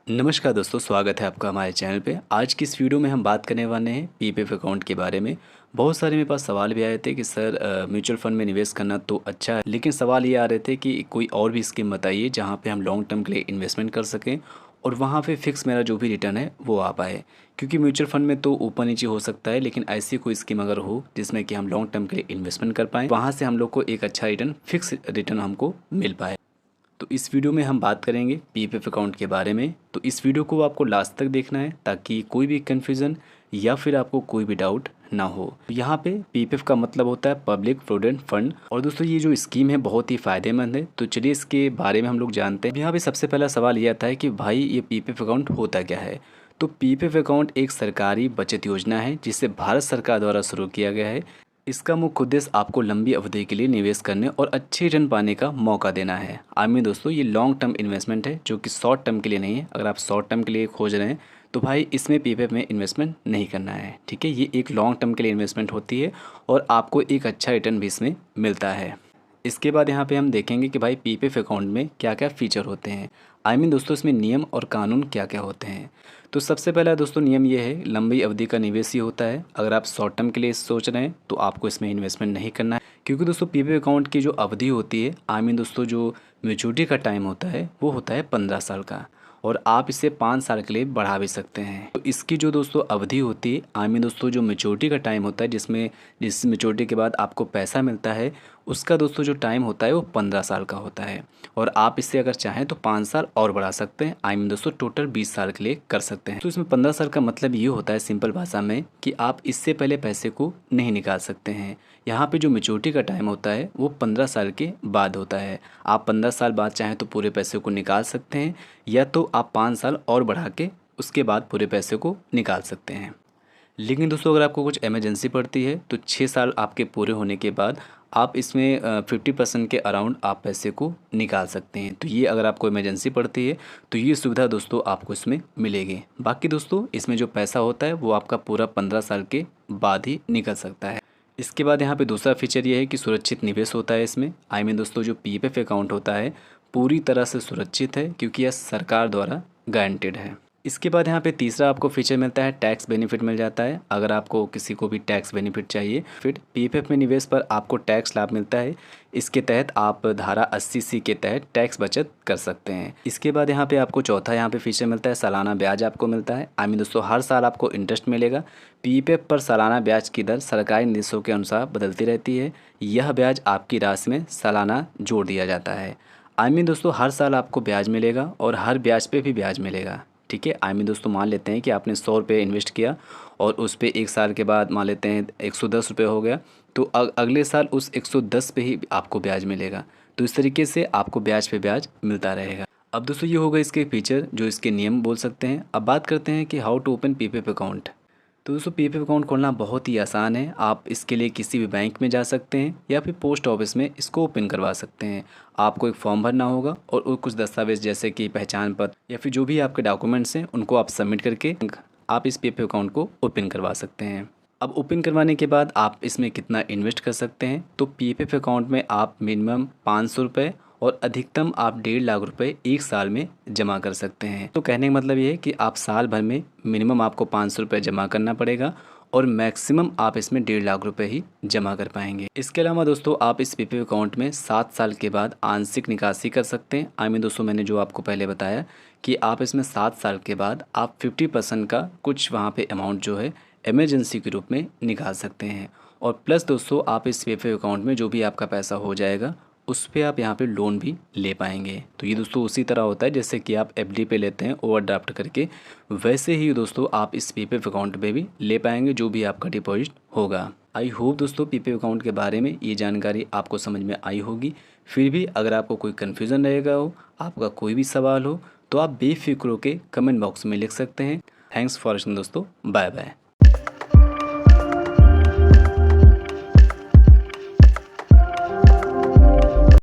नमस्कार दोस्तों, स्वागत है आपका हमारे चैनल पे। आज की इस वीडियो में हम बात करने वाले हैं पीपीएफ अकाउंट के बारे में। बहुत सारे मेरे पास सवाल भी आए थे कि सर म्यूचुअल फंड में निवेश करना तो अच्छा है, लेकिन सवाल ये आ रहे थे कि कोई और भी स्कीम बताइए जहाँ पे हम लॉन्ग टर्म के लिए इन्वेस्टमेंट कर सकें और वहाँ पे फिक्स मेरा जो भी रिटर्न है वो आ पाए। क्योंकि म्यूचुअल फंड में तो ऊपर नीचे हो सकता है, लेकिन ऐसी कोई स्कीम अगर हो जिसमें कि हम लॉन्ग टर्म के लिए इन्वेस्टमेंट कर पाएँ, वहाँ से हम लोग को एक अच्छा रिटर्न, फिक्स रिटर्न हमको मिल पाए। तो इस वीडियो में हम बात करेंगे पीपीएफ अकाउंट के बारे में। तो इस वीडियो को आपको लास्ट तक देखना है ताकि कोई भी कन्फ्यूज़न या फिर आपको कोई भी डाउट ना हो। यहाँ पे पीपीएफ का मतलब होता है पब्लिक प्रोविडेंट फंड। और दोस्तों ये जो स्कीम है बहुत ही फ़ायदेमंद है, तो चलिए इसके बारे में हम लोग जानते हैं। यहाँ पे सबसे पहला सवाल यह आता है कि भाई ये पीपीएफ अकाउंट होता क्या है। तो पीपीएफ अकाउंट एक सरकारी बचत योजना है जिसे भारत सरकार द्वारा शुरू किया गया है। इसका मुख्य उद्देश्य आपको लंबी अवधि के लिए निवेश करने और अच्छे रिटर्न पाने का मौका देना है। आई मीन दोस्तों ये लॉन्ग टर्म इन्वेस्टमेंट है जो कि शॉर्ट टर्म के लिए नहीं है। अगर आप शॉर्ट टर्म के लिए खोज रहे हैं तो भाई इसमें पीपीएफ में इन्वेस्टमेंट नहीं करना है, ठीक है। ये एक लॉन्ग टर्म के लिए इन्वेस्टमेंट होती है और आपको एक अच्छा रिटर्न भी इसमें मिलता है। इसके बाद यहाँ पे हम देखेंगे कि भाई पीपीएफ अकाउंट में क्या क्या फ़ीचर होते हैं। आई मीन दोस्तों इसमें नियम और कानून क्या क्या होते हैं। तो सबसे पहला दोस्तों नियम ये है, लंबी अवधि का निवेश ही होता है। अगर आप शॉर्ट टर्म के लिए सोच रहे हैं तो आपको इसमें इन्वेस्टमेंट नहीं करना है, क्योंकि दोस्तों पीपीएफ अकाउंट की जो अवधि होती है, आई मीन दोस्तों जो मैच्योरिटी का टाइम होता है वो होता है 15 साल का, और आप इसे 5 साल के लिए बढ़ा भी सकते हैं। तो इसकी जो दोस्तों अवधि होती है, आई मीन दोस्तों जो मैच्योरिटी का टाइम होता है, जिस मैच्योरिटी के बाद आपको पैसा मिलता है, उसका दोस्तों जो टाइम होता है वो 15 साल का होता है। और आप इससे अगर चाहें तो 5 साल और बढ़ा सकते हैं। आई मीन दोस्तों टोटल 20 साल के लिए कर सकते हैं। तो इसमें 15 साल का मतलब ये होता है सिंपल भाषा में कि आप इससे पहले पैसे को नहीं निकाल सकते हैं। यहाँ पे जो मैच्योरिटी का टाइम होता है वो 15 साल के बाद होता है। आप 15 साल बाद चाहें तो पूरे पैसे को निकाल सकते हैं, या तो आप 5 साल और बढ़ा के उसके बाद पूरे पैसे को निकाल सकते हैं। लेकिन दोस्तों अगर आपको कुछ इमरजेंसी पड़ती है तो 6 साल आपके पूरे होने के बाद आप इसमें 50% के अराउंड आप पैसे को निकाल सकते हैं। तो ये अगर आपको इमरजेंसी पड़ती है तो ये सुविधा दोस्तों आपको इसमें मिलेगी। बाकी दोस्तों इसमें जो पैसा होता है वो आपका पूरा 15 साल के बाद ही निकल सकता है। इसके बाद यहाँ पे दूसरा फीचर ये है कि सुरक्षित निवेश होता है इसमें। आई मीन दोस्तों जो पीपीएफ अकाउंट होता है पूरी तरह से सुरक्षित है, क्योंकि यह सरकार द्वारा गारंटेड है। इसके बाद यहाँ पे तीसरा आपको फीचर मिलता है, टैक्स बेनिफिट मिल जाता है। अगर आपको किसी को भी टैक्स बेनिफिट चाहिए, फिर पीपीएफ में निवेश पर आपको टैक्स लाभ मिलता है। इसके तहत आप धारा 80C के तहत टैक्स बचत कर सकते हैं। इसके बाद यहाँ पे आपको चौथा यहाँ पे फीचर मिलता है, सालाना ब्याज आपको मिलता है। आई मीन दोस्तों हर साल आपको इंटरेस्ट मिलेगा। पीपीएफ पर सालाना ब्याज की दर सरकारी निर्देशों के अनुसार बदलती रहती है। यह ब्याज आपकी राशि में सालाना जोड़ दिया जाता है। आई मीन दोस्तों हर साल आपको ब्याज मिलेगा और हर ब्याज पे भी ब्याज मिलेगा, ठीक है। आई मीन दोस्तों मान लेते हैं कि आपने 100 रुपये इन्वेस्ट किया और उस पर 1 साल के बाद मान लेते हैं 110 रुपये हो गया, तो अगले साल उस 110 पे ही आपको ब्याज मिलेगा। तो इस तरीके से आपको ब्याज पे ब्याज मिलता रहेगा। अब दोस्तों ये होगा इसके फीचर, जो इसके नियम बोल सकते हैं। अब बात करते हैं कि how to open PPF account. तो दोस्तों पीपीएफ अकाउंट खोलना बहुत ही आसान है। आप इसके लिए किसी भी बैंक में जा सकते हैं या फिर पोस्ट ऑफिस में इसको ओपन करवा सकते हैं। आपको एक फॉर्म भरना होगा और कुछ दस्तावेज जैसे कि पहचान पत्र या फिर जो भी आपके डॉक्यूमेंट्स हैं उनको आप सबमिट करके आप इस पीपीएफ अकाउंट को ओपन करवा सकते हैं। अब ओपन करवाने के बाद आप इसमें कितना इन्वेस्ट कर सकते हैं, तो पीपीएफ अकाउंट में आप मिनिमम 500 रुपये और अधिकतम आप 1.5 लाख रुपए एक साल में जमा कर सकते हैं। तो कहने का मतलब ये है कि आप साल भर में मिनिमम आपको 500 रुपये जमा करना पड़ेगा और मैक्सिमम आप इसमें 1.5 लाख रुपए ही जमा कर पाएंगे। इसके अलावा दोस्तों आप इस पीपीएफ अकाउंट में 7 साल के बाद आंशिक निकासी कर सकते हैं। आई मीन दोस्तों मैंने जो आपको पहले बताया कि आप इसमें 7 साल के बाद आप 50% का कुछ वहाँ पे अमाउंट जो है इमरजेंसी के रूप में निकाल सकते हैं। और प्लस दोस्तों आप इस पीपीएफ अकाउंट में जो भी आपका पैसा हो जाएगा उस पर आप यहाँ पे लोन भी ले पाएंगे। तो ये दोस्तों उसी तरह होता है जैसे कि आप एफडी पे लेते हैं ओवरड्राफ्ट करके, वैसे ही दोस्तों आप इस पीपीएफ अकाउंट पे भी ले पाएंगे जो भी आपका डिपॉजिट होगा। आई होप दोस्तों पीपीएफ अकाउंट के बारे में ये जानकारी आपको समझ में आई होगी। फिर भी अगर आपको कोई कन्फ्यूज़न रहेगा हो, आपका कोई भी सवाल हो, तो आप बेफिक्र होकर कमेंट बॉक्स में लिख सकते हैं। थैंक्स फॉर वॉचिंग दोस्तों, बाय बाय।